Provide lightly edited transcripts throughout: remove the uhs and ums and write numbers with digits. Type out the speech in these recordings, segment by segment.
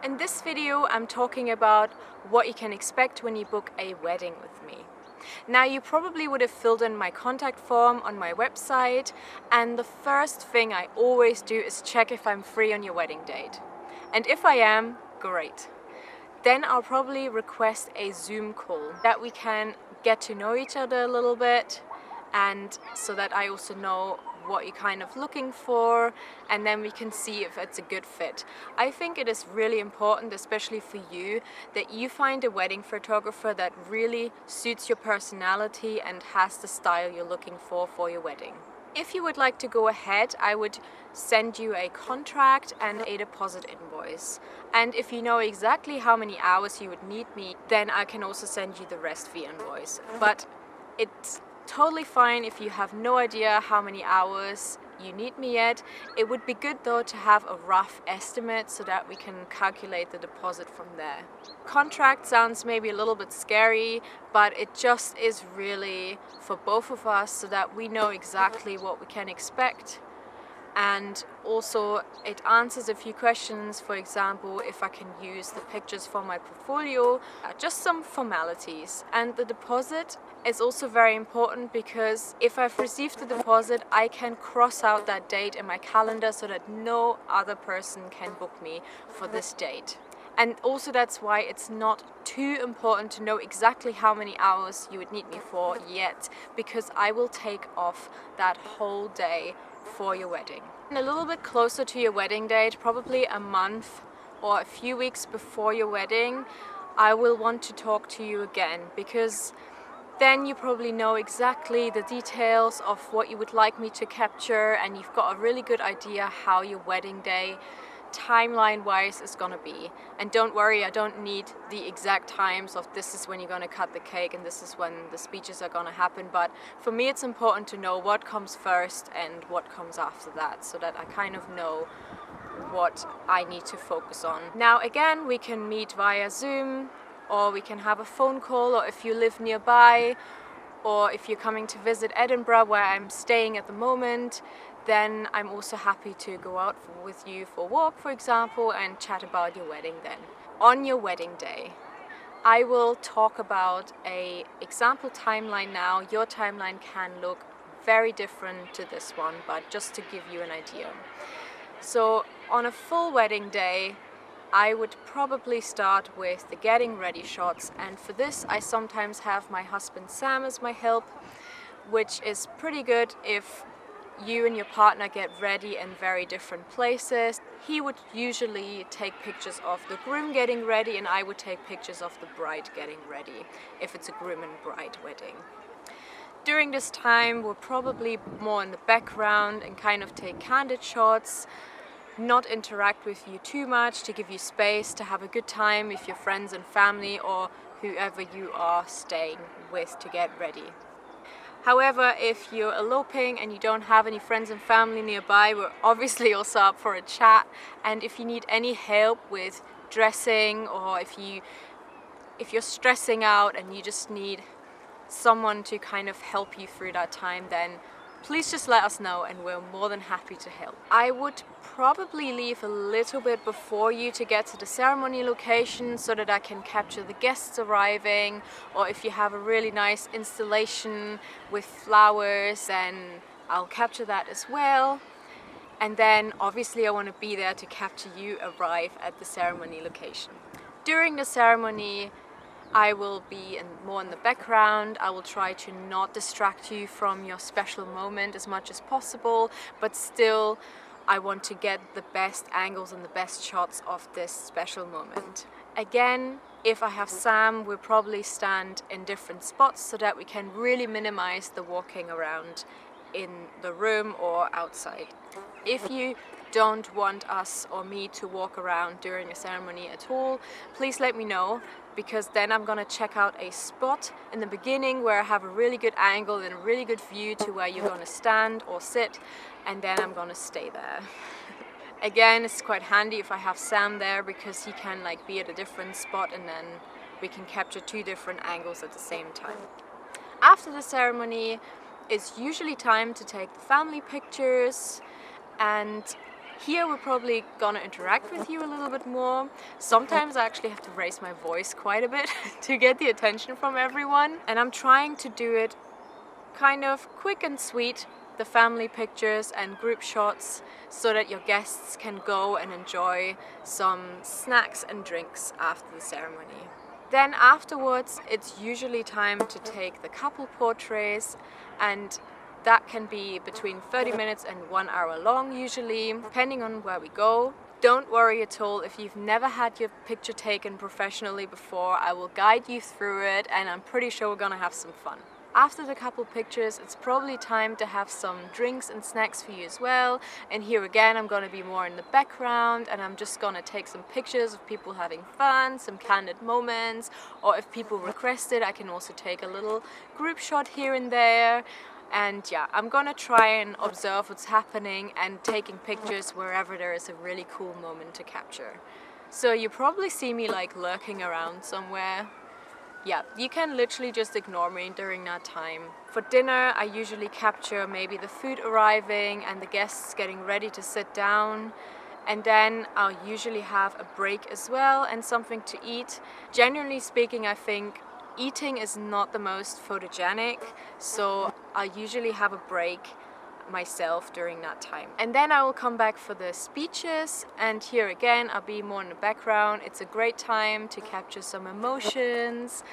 In this video, I'm talking about what you can expect when you book a wedding with me. Now, you probably would have filled in my contact form on my website, and the first thing I always do is check if I'm free on your wedding date. And if I am, great. Then I'll probably request a Zoom call that we can get to know each other a little bit, and so that I also know what you're kind of looking for, and then we can see if it's a good fit. I think it is really important, especially for you, that you find a wedding photographer that really suits your personality and has the style you're looking for your wedding. If you would like to go ahead, I would send you a contract and a deposit invoice. And if you know exactly how many hours you would need me, then I can also send you the rest via invoice. But it's totally fine if you have no idea how many hours you need me yet. It would be good though to have a rough estimate so that we can calculate the deposit from there. Contract sounds maybe a little bit scary, but it just is really for both of us so that we know exactly what we can expect. And also it answers a few questions, for example, if I can use the pictures for my portfolio, just some formalities. And the deposit is also very important because if I've received the deposit, I can cross out that date in my calendar so that no other person can book me for this date. And also that's why it's not too important to know exactly how many hours you would need me for yet, because I will take off that whole day for your wedding. And a little bit closer to your wedding date, probably a month or a few weeks before your wedding, I will want to talk to you again, because then you probably know exactly the details of what you would like me to capture, and you've got a really good idea how your wedding day timeline wise is gonna be. And don't worry, I don't need the exact times of this is when you're gonna cut the cake and this is when the speeches are gonna happen, but for me it's important to know what comes first and what comes after that, so that I kind of know what I need to focus on. Now again, we can meet via Zoom, or we can have a phone call, or if you live nearby, or if you're coming to visit Edinburgh where I'm staying at the moment, then I'm also happy to go out with you for a walk, for example, and chat about your wedding then. On your wedding day, I will talk about an example timeline now. Your timeline can look very different to this one, but just to give you an idea. So on a full wedding day, I would probably start with the getting ready shots, and for this I sometimes have my husband Sam as my help, which is pretty good if you and your partner get ready in very different places. He would usually take pictures of the groom getting ready, and I would take pictures of the bride getting ready if it's a groom and bride wedding. During this time we're probably more in the background and kind of take candid shots, not interact with you too much, to give you space to have a good time with your friends and family or whoever you are staying with to get ready. However, if you're eloping and you don't have any friends and family nearby, we're obviously also up for a chat. And if you need any help with dressing, or if you're stressing out and you just need someone to kind of help you through that time, then please just let us know and we're more than happy to help. I would probably leave a little bit before you to get to the ceremony location so that I can capture the guests arriving, or if you have a really nice installation with flowers, then I'll capture that as well. And then obviously I want to be there to capture you arrive at the ceremony location. During the ceremony, I will be more in the background. I will try to not distract you from your special moment as much as possible, but still I want to get the best angles and the best shots of this special moment. Again, if I have Sam, we'll probably stand in different spots so that we can really minimize the walking around in the room or outside. If you don't want us or me to walk around during a ceremony at all, please let me know, because then I'm gonna check out a spot in the beginning where I have a really good angle and a really good view to where you're gonna stand or sit, and then I'm gonna stay there. Again, it's quite handy if I have Sam there, because he can be at a different spot and then we can capture two different angles at the same time. After the ceremony, it's usually time to take the family pictures, and Here we're probably gonna interact with you a little bit more. Sometimes I actually have to raise my voice quite a bit to get the attention from everyone. And I'm trying to do it kind of quick and sweet, the family pictures and group shots, so that your guests can go and enjoy some snacks and drinks after the ceremony. Then afterwards, it's usually time to take the couple portraits, and that can be between 30 minutes and 1 hour long usually, depending on where we go. Don't worry at all if you've never had your picture taken professionally before. I will guide you through it, and I'm pretty sure we're gonna have some fun. After the couple pictures, it's probably time to have some drinks and snacks for you as well. And here again, I'm gonna be more in the background, and I'm just gonna take some pictures of people having fun, some candid moments, or if people request it, I can also take a little group shot here and there. And yeah, I'm gonna try and observe what's happening and taking pictures wherever there is a really cool moment to capture. So you probably see me like lurking around somewhere. Yeah, you can literally just ignore me during that time. For dinner, I usually capture maybe the food arriving and the guests getting ready to sit down. And then I'll usually have a break as well and something to eat. Generally speaking, I think eating is not the most photogenic, so I'll usually have a break myself during that time. And then I will come back for the speeches, and here again I'll be more in the background. It's a great time to capture some emotions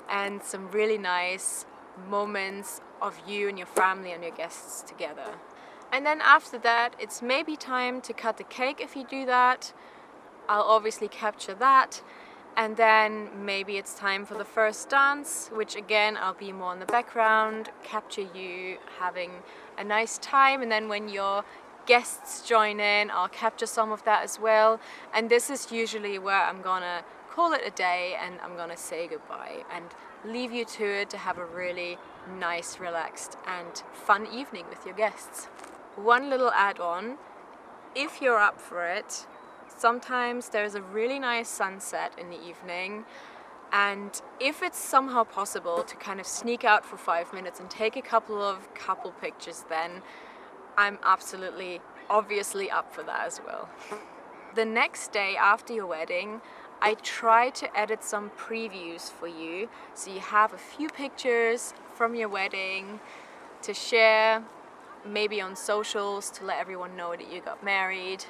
and some really nice moments of you and your family and your guests together. And then after that, it's maybe time to cut the cake. If you do that, I'll obviously capture that. And then maybe it's time for the first dance, which again, I'll be more in the background, capture you having a nice time. And then when your guests join in, I'll capture some of that as well. And this is usually where I'm gonna call it a day and I'm gonna say goodbye and leave you to it to have a really nice, relaxed and fun evening with your guests. One little add-on, if you're up for it, sometimes there's a really nice sunset in the evening, and if it's somehow possible to kind of sneak out for 5 minutes and take a couple of couple pictures, then I'm absolutely, obviously up for that as well. The next day after your wedding, I try to edit some previews for you, so you have a few pictures from your wedding to share, maybe on socials to let everyone know that you got married.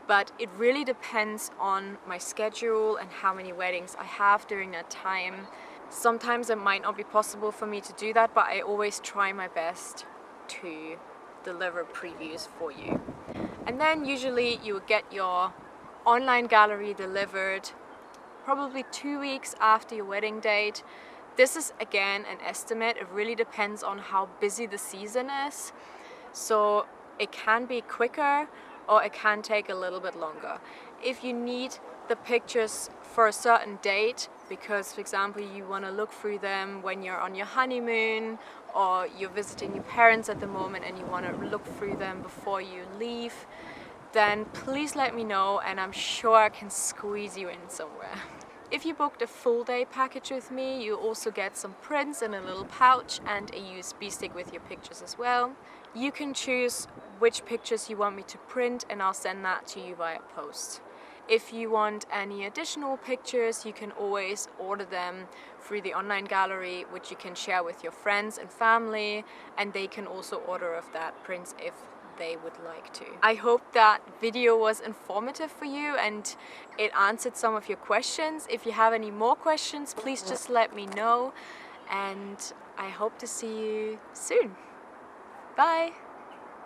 But it really depends on my schedule and how many weddings I have during that time. Sometimes it might not be possible for me to do that, but I always try my best to deliver previews for you. And then usually you will get your online gallery delivered probably 2 weeks after your wedding date. This is again an estimate. It really depends on how busy the season is. So it can be quicker, or it can take a little bit longer. If you need the pictures for a certain date, because for example you want to look through them when you're on your honeymoon, or you're visiting your parents at the moment and you want to look through them before you leave, then please let me know and I'm sure I can squeeze you in somewhere. If you booked a full day package with me, you also get some prints in a little pouch and a USB stick with your pictures as well. You can choose which pictures you want me to print and I'll send that to you via post. If you want any additional pictures, you can always order them through the online gallery, which you can share with your friends and family, and they can also order of that prints if they would like to. I hope that video was informative for you and it answered some of your questions. If you have any more questions, please just let me know, and I hope to see you soon. Bye!